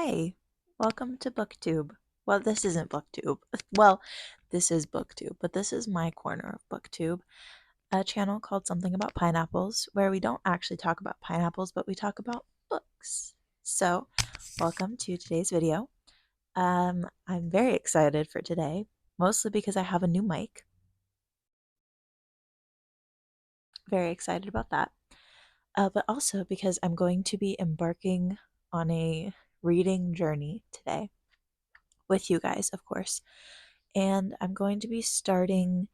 Hi, welcome to BookTube. Well, this isn't BookTube. Well, this is BookTube, but this is my corner of BookTube, a channel called Something About Pineapples, where we don't actually talk about pineapples, but we talk about books. So, welcome to today's video. I'm very excited for today, mostly because I have a new mic. Very excited about that. But also because I'm going to be embarking on a reading journey today with you guys, of course. And I'm going to be starting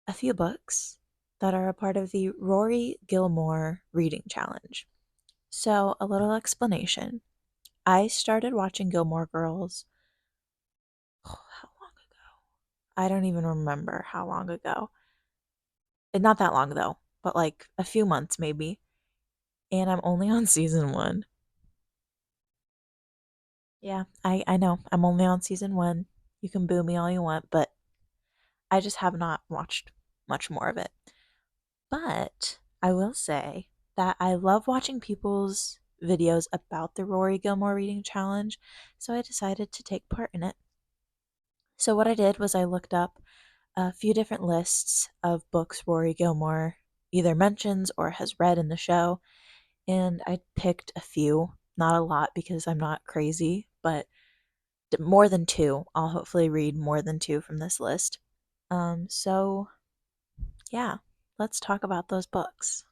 a few books that are a part of the Rory Gilmore reading challenge. So, a little explanation. I started watching Gilmore Girls, how long ago? I don't even remember how long ago. Not that long though, but like a few months maybe. And I'm only on season one. Yeah, I know. I'm only on season one. You can boo me all you want, but I just have not watched much more of it. But I will say that I love watching people's videos about the Rory Gilmore reading challenge, so I decided to take part in it. So, what I did was I looked up a few different lists of books Rory Gilmore either mentions or has read in the show, and I picked a few. Not a lot because I'm not crazy, but more than two. I'll hopefully read more than two from this list. So yeah, let's talk about those books.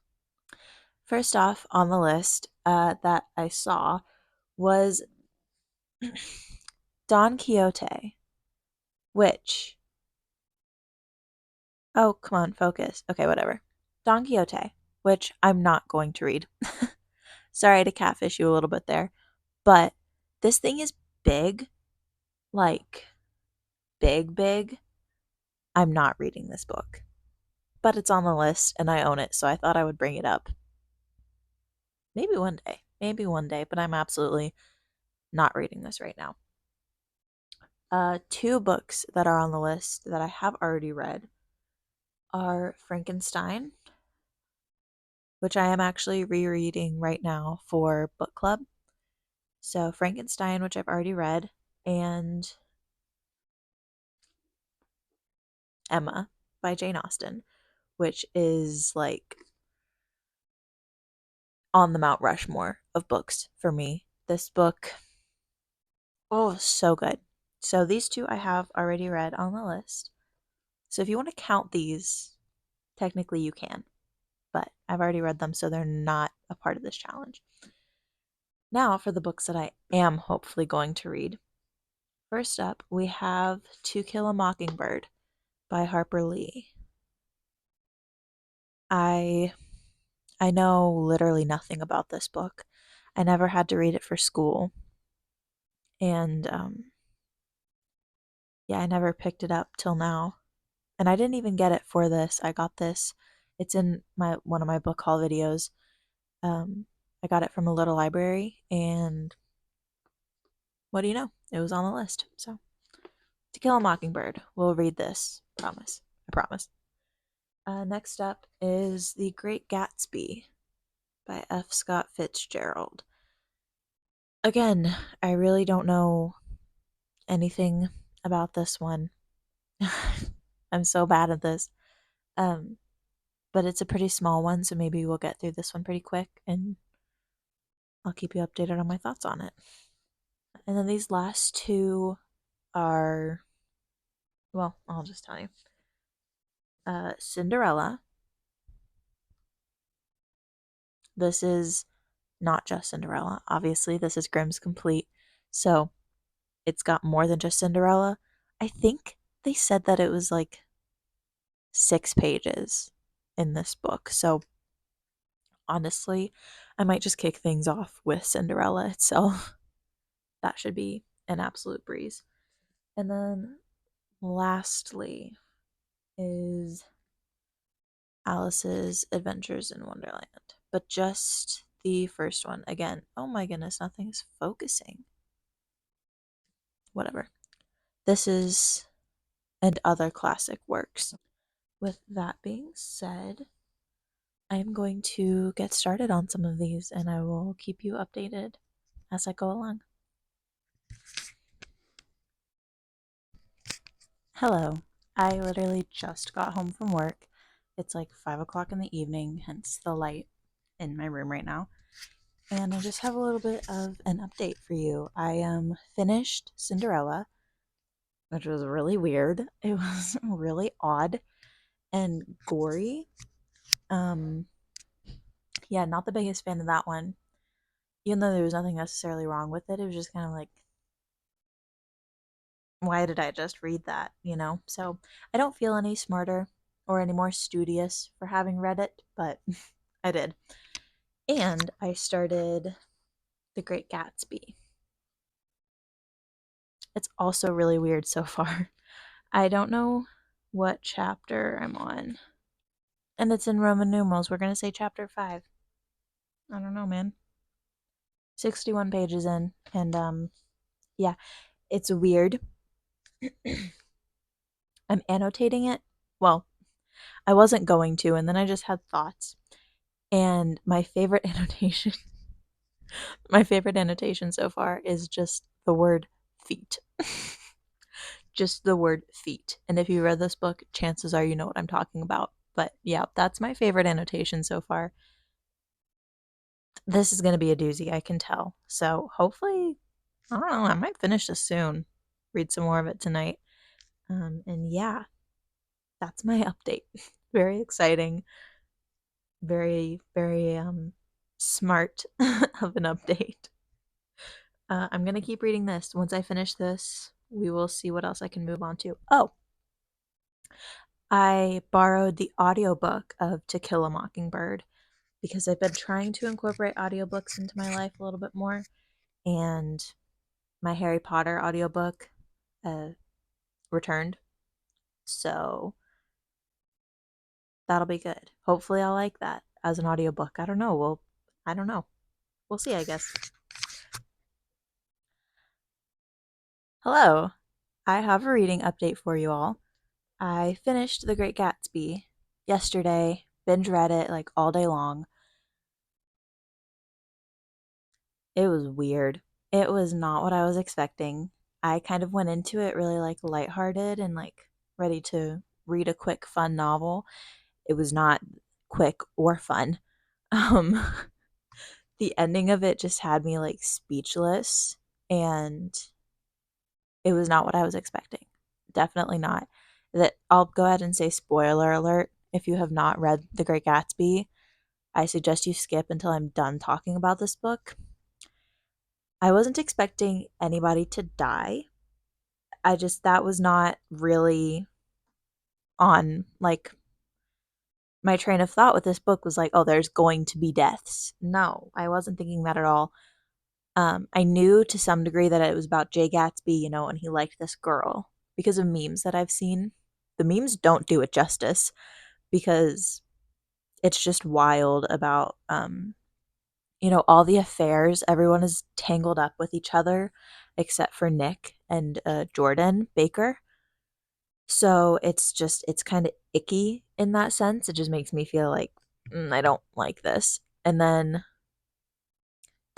First off on the list that I saw was Don Quixote, which, oh, come on, focus. Okay, whatever. Don Quixote, which I'm not going to read. Sorry to catfish you a little bit there, but this thing is big, like big, big. I'm not reading this book, but it's on the list and I own it, so I thought I would bring it up. Maybe one day, but I'm absolutely not reading this right now. Two books that are on the list that I have already read are Frankenstein, which I am actually rereading right now for book club. So, Frankenstein, which I've already read, and Emma by Jane Austen, which is like on the Mount Rushmore of books for me. This book, oh, so good. So, these two I have already read on the list. So, if you want to count these, technically you can, but I've already read them, so they're not a part of this challenge. Now, for the books that I am hopefully going to read. First up, we have To Kill a Mockingbird by Harper Lee. I I know literally nothing about this book. I never had to read it for school. And yeah, I never picked it up till now. And I didn't even get it for this. I got this. It's in my one of my book haul videos. I got it from a little library, and what do you know? It was on the list. So, To Kill a Mockingbird. We'll read this. Promise. I promise. Next up is The Great Gatsby by F. Scott Fitzgerald. Again, I really don't know anything about this one. I'm so bad at this. Um, but it's a pretty small one, so maybe we'll get through this one pretty quick and I'll keep you updated on my thoughts on it. And then these last two are, well, I'll just tell you. Cinderella. This is not just Cinderella. Obviously, this is Grimm's Complete. So it's got more than just Cinderella. I think they said that it was like 6 pages in this book. So honestly, I might just kick things off with Cinderella itself. That should be an absolute breeze. And then lastly is Alice's Adventures in Wonderland. But just the first one. Again, oh my goodness, nothing's focusing. Whatever. This is and other classic works. With that being said, I'm going to get started on some of these and I will keep you updated as I go along. Hello. I literally just got home from work. It's like 5 o'clock in the evening, hence the light in my room right now. And I just have a little bit of an update for you. I finished Cinderella, which was really weird. It was really odd and gory. Um, yeah, not the biggest fan of that one. Even though there was nothing necessarily wrong with it, it was just kind of like, why did I just read that, you know? So I don't feel any smarter or any more studious for having read it, but I did. And I started The Great Gatsby. It's also really weird so far. I don't know what chapter I'm on. And it's in Roman numerals. We're going to say chapter 5. I don't know, man. 61 pages in. And yeah, it's weird. I'm annotating it. Well, I wasn't going to, and then I just had thoughts. And my favorite annotation so far is just the word feet. Just the word feet. And if you read this book, chances are you know what I'm talking about. But yeah, that's my favorite annotation so far. This is going to be a doozy, I can tell. So hopefully, I don't know, I might finish this soon. Read some more of it tonight. And yeah, that's my update. Very exciting. Very, very smart of an update. I'm going to keep reading this. Once I finish this, we will see what else I can move on to. Oh, I borrowed the audiobook of To Kill a Mockingbird because I've been trying to incorporate audiobooks into my life a little bit more. And my Harry Potter audiobook uh, returned. So that'll be good. Hopefully, I'll like that as an audiobook. I don't know. I don't know. We'll see, I guess. Hello. I have a reading update for you all. I finished The Great Gatsby yesterday, binge read it like all day long. It was weird. It was not what I was expecting. I kind of went into it really like lighthearted and like ready to read a quick fun novel. It was not quick or fun. Um the ending of it just had me like speechless, and it was not what I was expecting. Definitely not. That I'll go ahead and say spoiler alert. If you have not read The Great Gatsby, I suggest you skip until I'm done talking about this book. I wasn't expecting anybody to die. That was not really on like my train of thought with this book was like, oh, there's going to be deaths. No, I wasn't thinking that at all. I knew to some degree that it was about Jay Gatsby, you know, and he liked this girl because of memes that I've seen. The memes don't do it justice because it's just wild about, you know, all the affairs. Everyone is tangled up with each other except for Nick and Jordan Baker. So it's kind of icky in that sense. It just makes me feel like I don't like this. And then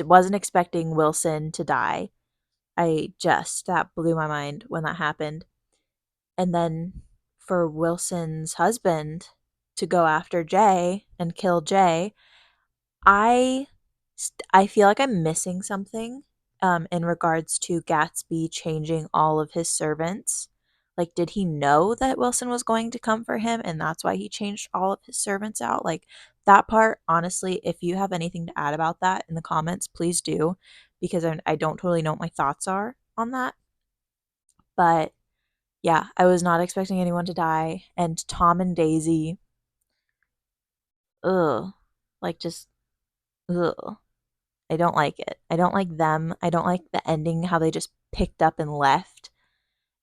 wasn't expecting Wilson to die. That blew my mind when that happened. And then for Wilson's husband to go after Jay and kill Jay, I I feel like I'm missing something in regards to Gatsby changing all of his servants. Like, did he know that Wilson was going to come for him and that's why he changed all of his servants out? Like, that part, honestly, if you have anything to add about that in the comments, please do, because I don't totally know what my thoughts are on that. But yeah, I was not expecting anyone to die. And Tom and Daisy, ugh, like just, ugh. I don't like it. I don't like them. I don't like the ending, how they just picked up and left.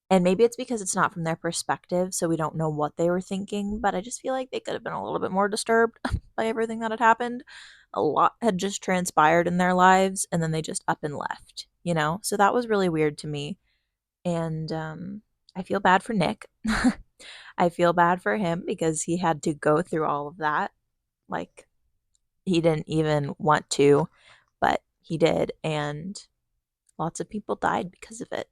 And maybe it's because it's not from their perspective, so we don't know what they were thinking, but I just feel like they could have been a little bit more disturbed by everything that had happened. A lot had just transpired in their lives, and then they just up and left, you know? So that was really weird to me. And I feel bad for Nick. I feel bad for him because he had to go through all of that. Like, he didn't even want to, but he did. And lots of people died because of it.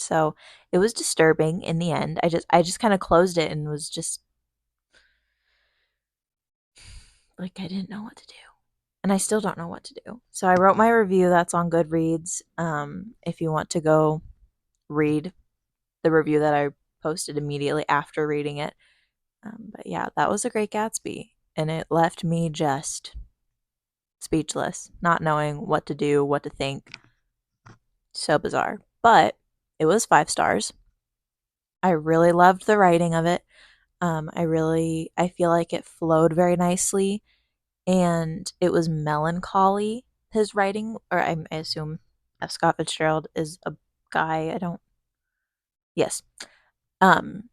So it was disturbing in the end. I just kind of closed it and was just like I didn't know what to do. And I still don't know what to do. So I wrote my review that's on Goodreads. If you want to go read the review that I posted immediately after reading it. But yeah, that was a Great Gatsby. And it left me just speechless, not knowing what to do, what to think. So bizarre. But it was 5 stars. I really loved the writing of it. I feel like it flowed very nicely and it was melancholy. His writing, or I assume F. Scott Fitzgerald is a guy. I don't, yes. Um,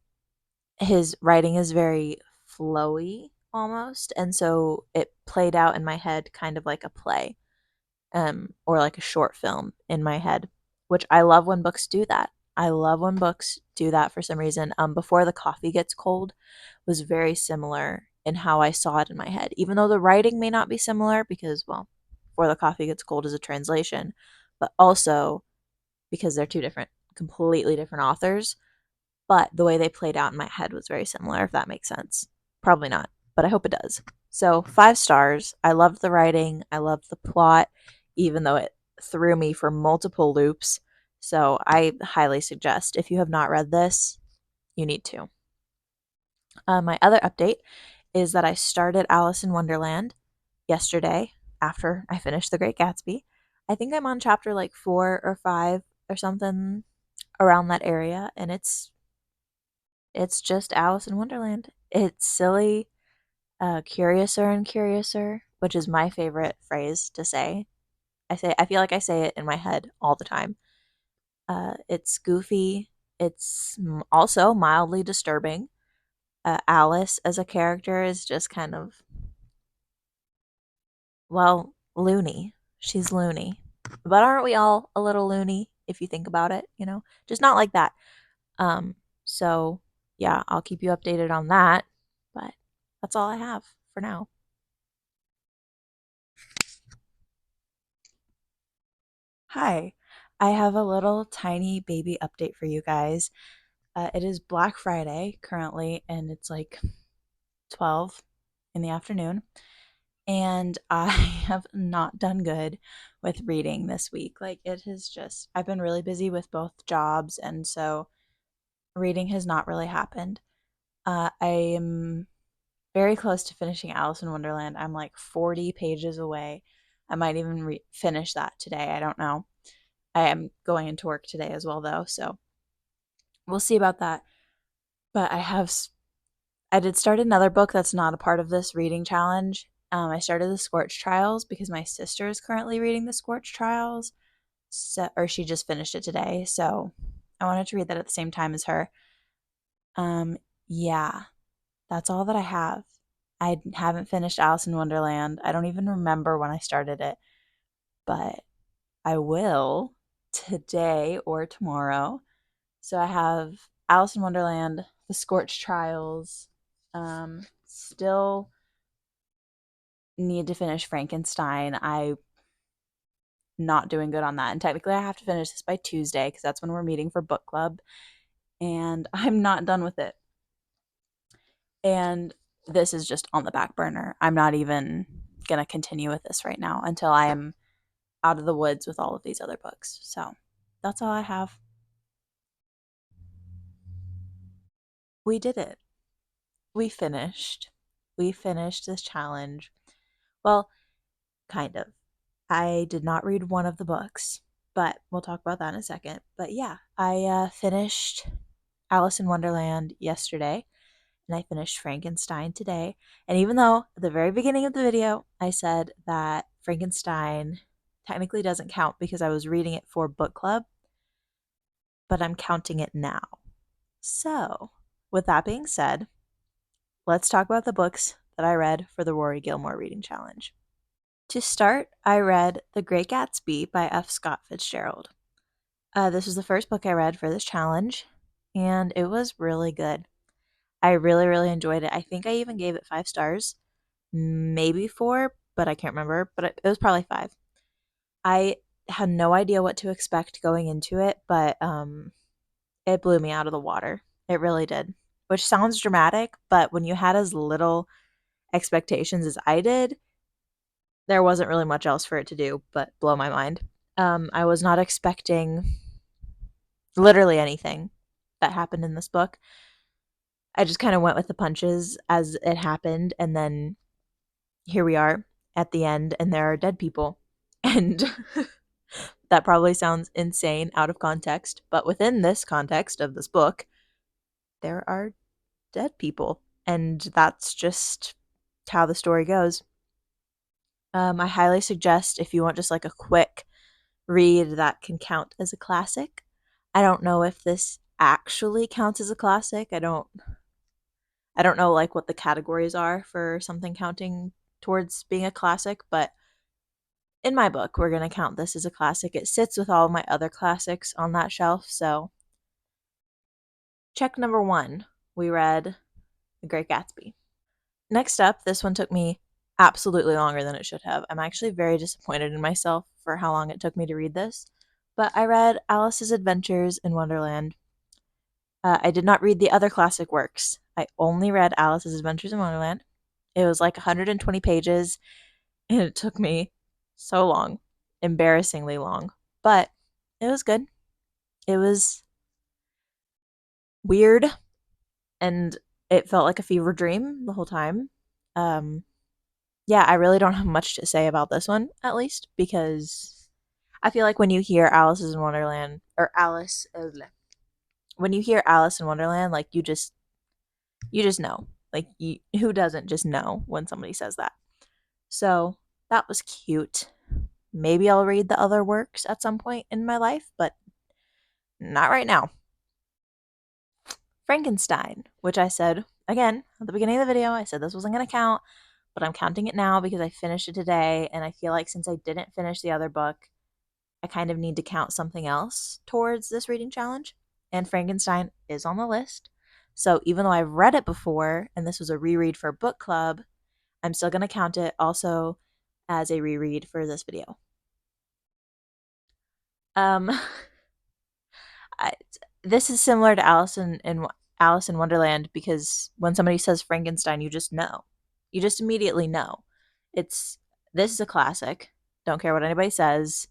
his writing is very flowy almost. And so it played out in my head kind of like a play, or like a short film in my head, which I love when books do that. I love when books do that for some reason. Before the Coffee Gets Cold was very similar in how I saw it in my head, even though the writing may not be similar because, well, Before the Coffee Gets Cold is a translation, but also because they're two different, completely different authors. But the way they played out in my head was very similar, if that makes sense. Probably not, but I hope it does. So 5 stars. I loved the writing. I loved the plot, even though it threw me for multiple loops. So I highly suggest if you have not read this, you need to. My other update is that I started Alice in Wonderland yesterday after I finished The Great Gatsby. I think I'm on chapter like 4 or 5 or something around that area, and it's just Alice in Wonderland. It's silly, curiouser and curiouser, which is my favorite phrase to say. I feel like I say it in my head all the time. It's goofy. It's also mildly disturbing. Alice as a character is just kind of, well, loony. She's loony. But aren't we all a little loony if you think about it, you know? Just not like that. Um, so yeah, I'll keep you updated on that. But that's all I have for now. Hi. I have a little tiny baby update for you guys. It is Black Friday currently, and it's like 12 in the afternoon. And I have not done good with reading this week. Like, it has just, I've been really busy with both jobs, and so reading has not really happened. I am very close to finishing Alice in Wonderland. I'm like 40 pages away. I might even finish that today. I don't know. I am going into work today as well, though, so we'll see about that. But I did start another book that's not a part of this reading challenge. I started the Scorch Trials because my sister is currently reading the Scorch Trials, or she just finished it today. So I wanted to read that at the same time as her. Um, yeah, that's all that I have. I haven't finished Alice in Wonderland. I don't even remember when I started it, but I will today or tomorrow. So I have Alice in Wonderland, The Scorched Trials. Still need to finish Frankenstein. I'm not doing good on that. And technically I have to finish this by Tuesday because that's when we're meeting for book club. And I'm not done with it. And this is just on the back burner. I'm not even going to continue with this right now until I am out of the woods with all of these other books. So that's all I have. We did it. We finished. We finished this challenge. Well, kind of. I did not read one of the books, but we'll talk about that in a second. But yeah, I finished Alice in Wonderland yesterday, and I finished Frankenstein today. And even though at the very beginning of the video I said that Frankenstein technically doesn't count because I was reading it for book club, but I'm counting it now. So, with that being said, let's talk about the books that I read for the Rory Gilmore Reading Challenge. To start, I read The Great Gatsby by F. Scott Fitzgerald. This was the first book I read for this challenge, and it was really good. I really, really enjoyed it. I think I even gave it 5 stars, maybe 4, but I can't remember, but it was probably 5. I had no idea what to expect going into it, but it blew me out of the water. It really did. Which sounds dramatic, but when you had as little expectations as I did, there wasn't really much else for it to do but blow my mind. I was not expecting literally anything that happened in this book. I just kind of went with the punches as it happened, and then here we are at the end, and there are dead people. And that probably sounds insane out of context, but within this context of this book, there are dead people. And that's just how the story goes. I highly suggest if you want just like a quick read that can count as a classic. I don't know if this actually counts as a classic. I don't know like what the categories are for something counting towards being a classic, but in my book, we're going to count this as a classic. It sits with all of my other classics on that shelf. So, check number 1. We read The Great Gatsby. Next up, this one took me absolutely longer than it should have. I'm actually very disappointed in myself for how long it took me to read this. But I read Alice's Adventures in Wonderland. I did not read the other classic works. I only read Alice's Adventures in Wonderland. It was like 120 pages, and it took me so long, embarrassingly long. But it was good. It was weird, and it felt like a fever dream the whole time. Um, yeah, I really don't have much to say about this one, at least, because I feel like when you hear Alice's in Wonderland, or when you hear Alice in Wonderland, like you just know. Like who doesn't just know when somebody says that? So that was cute. Maybe I'll read the other works at some point in my life, but not right now. Frankenstein, which I said again at the beginning of the video, I said this wasn't going to count, but I'm counting it now because I finished it today, and I feel like since I didn't finish the other book, I kind of need to count something else towards this reading challenge. And Frankenstein is on the list. So even though I've read it before and this was a reread for book club, I'm still going to count it also as a reread for this video. Um, I, this is similar to Alice in Wonderland because when somebody says Frankenstein, you just know. You just immediately know. It's this is a classic. Don't care what anybody says.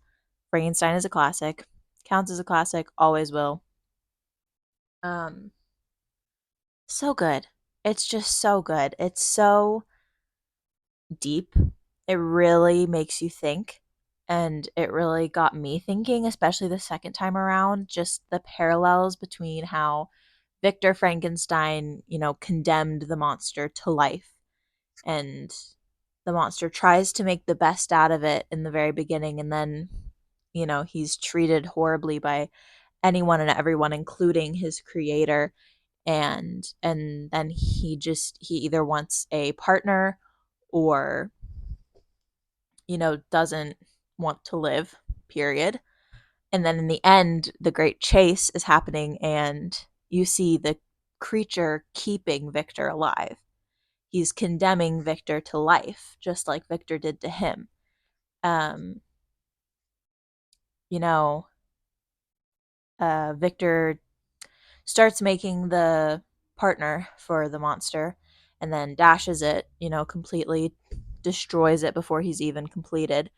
Frankenstein is a classic. Counts as a classic. Always will. Um, so good. It's just so good. It's so deep. It really makes you think. And it really got me thinking, especially the second time around, just the parallels between how Victor Frankenstein, condemned the monster to life. And the monster tries to make the best out of it in the very beginning. And then, he's treated horribly by anyone and everyone, including his creator. And then he either wants a partner or doesn't want to live, period. And then in the end, the great chase is happening, and you see the creature keeping Victor alive. He's condemning Victor to life, just like Victor did to him. Um, you know, Victor starts making the partner for the monster and then dashes it, completely destroys it before he's even completed.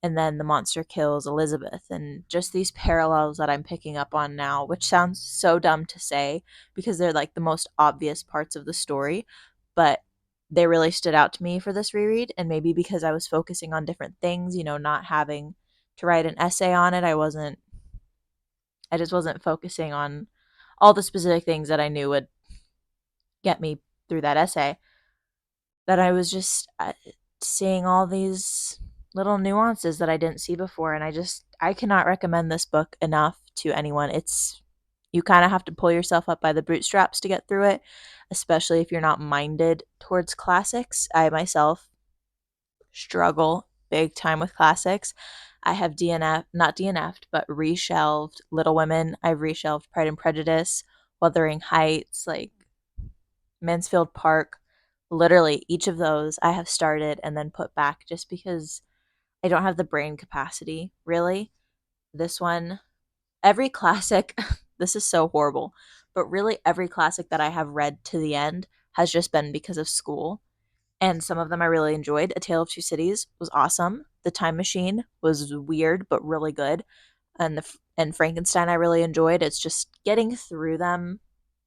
And then the monster kills Elizabeth. And just these parallels that I'm picking up on now, which sounds so dumb to say because they're like the most obvious parts of the story, but they really stood out to me for this reread. And maybe because I was focusing on different things, not having to write an essay on it, I just wasn't focusing on all the specific things that I knew would get me through that essay. That I was just seeing all these little nuances that I didn't see before, and I cannot recommend this book enough to anyone. You kind of have to pull yourself up by the bootstraps to get through it, especially if you're not minded towards classics. I myself struggle big time with classics. I have not DNF'd, but reshelved Little Women. I've reshelved Pride and Prejudice, Wuthering Heights, like Mansfield Park. Literally, each of those I have started and then put back just because I don't have the brain capacity, really. This one, every classic this is so horrible. But really, every classic that I have read to the end has just been because of school. And some of them I really enjoyed. A Tale of Two Cities was awesome. The Time Machine was weird but really good. And Frankenstein I really enjoyed. It's just getting through them.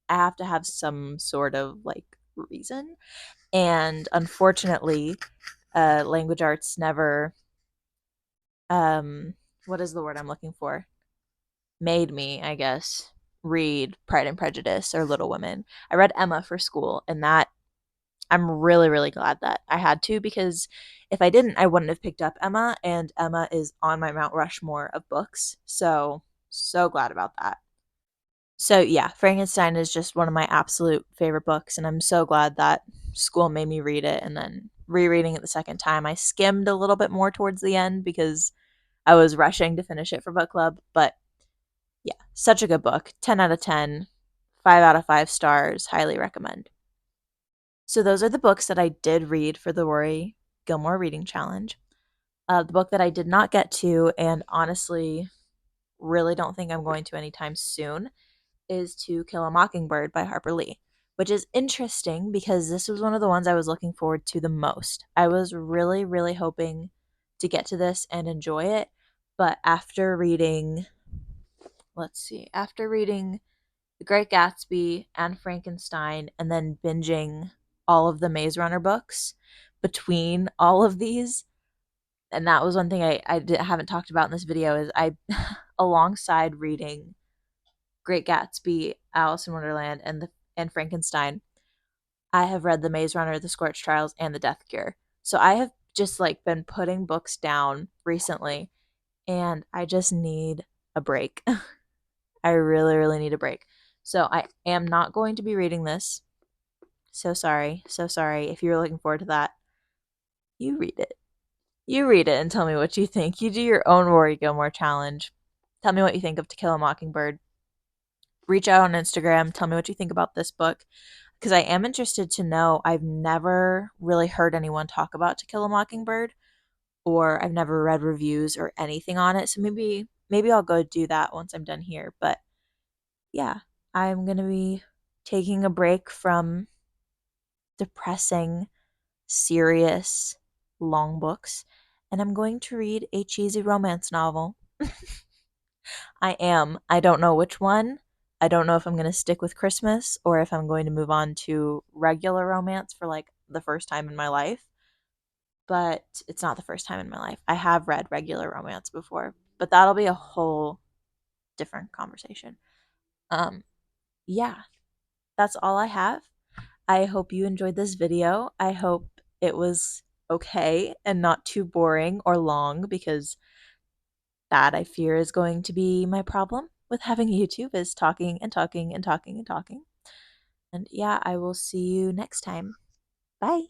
I have to have some sort of like reason. And unfortunately, language arts never um what is the word I'm looking for? Made me, I guess, read Pride and Prejudice or Little Women. I read Emma for school, and that I'm really, really glad that I had to, because if I didn't, I wouldn't have picked up Emma, and Emma is on my Mount Rushmore of books. So, so glad about that. So, yeah, Frankenstein is just one of my absolute favorite books, and I'm so glad that school made me read it. And then rereading it the second time, I skimmed a little bit more towards the end because I was rushing to finish it for book club. But yeah, such a good book. 10 out of 10, 5 out of 5 stars. Highly recommend. So, those are the books that I did read for the Rory Gilmore Reading Challenge. The book that I did not get to, and honestly, really don't think I'm going to anytime soon, is To Kill a Mockingbird by Harper Lee, which is interesting because this was one of the ones I was looking forward to the most. I was really, really hoping to get to this and enjoy it, but after reading The Great Gatsby and Frankenstein and then binging all of the Maze Runner books between all of these, and that was one thing haven't talked about in this video, is I, alongside reading Great Gatsby, Alice in Wonderland, and Frankenstein, I have read The Maze Runner, The Scorched Trials, and The Death Cure. So I have just like been putting books down recently, and I just need a break. I really, really need a break. So I am not going to be reading this. So sorry. So sorry. If you're looking forward to that, you read it. You read it and tell me what you think. You do your own Rory Gilmore challenge. Tell me what you think of To Kill a Mockingbird. Reach out on Instagram. Tell me what you think about this book, because I am interested to know. I've never really heard anyone talk about To Kill a Mockingbird, or I've never read reviews or anything on it. So maybe I'll go do that once I'm done here. But yeah, I'm going to be taking a break from depressing, serious, long books, and I'm going to read a cheesy romance novel. I am. I don't know which one. I don't know if I'm going to stick with Christmas or if I'm going to move on to regular romance for like the first time in my life. But it's not the first time in my life. I have read regular romance before, but that'll be a whole different conversation. Um yeah, that's all I have. I hope you enjoyed this video. I hope it was okay and not too boring or long, because that, I fear, is going to be my problem with having YouTube, is talking and talking and talking and talking. And yeah, I will see you next time. Bye.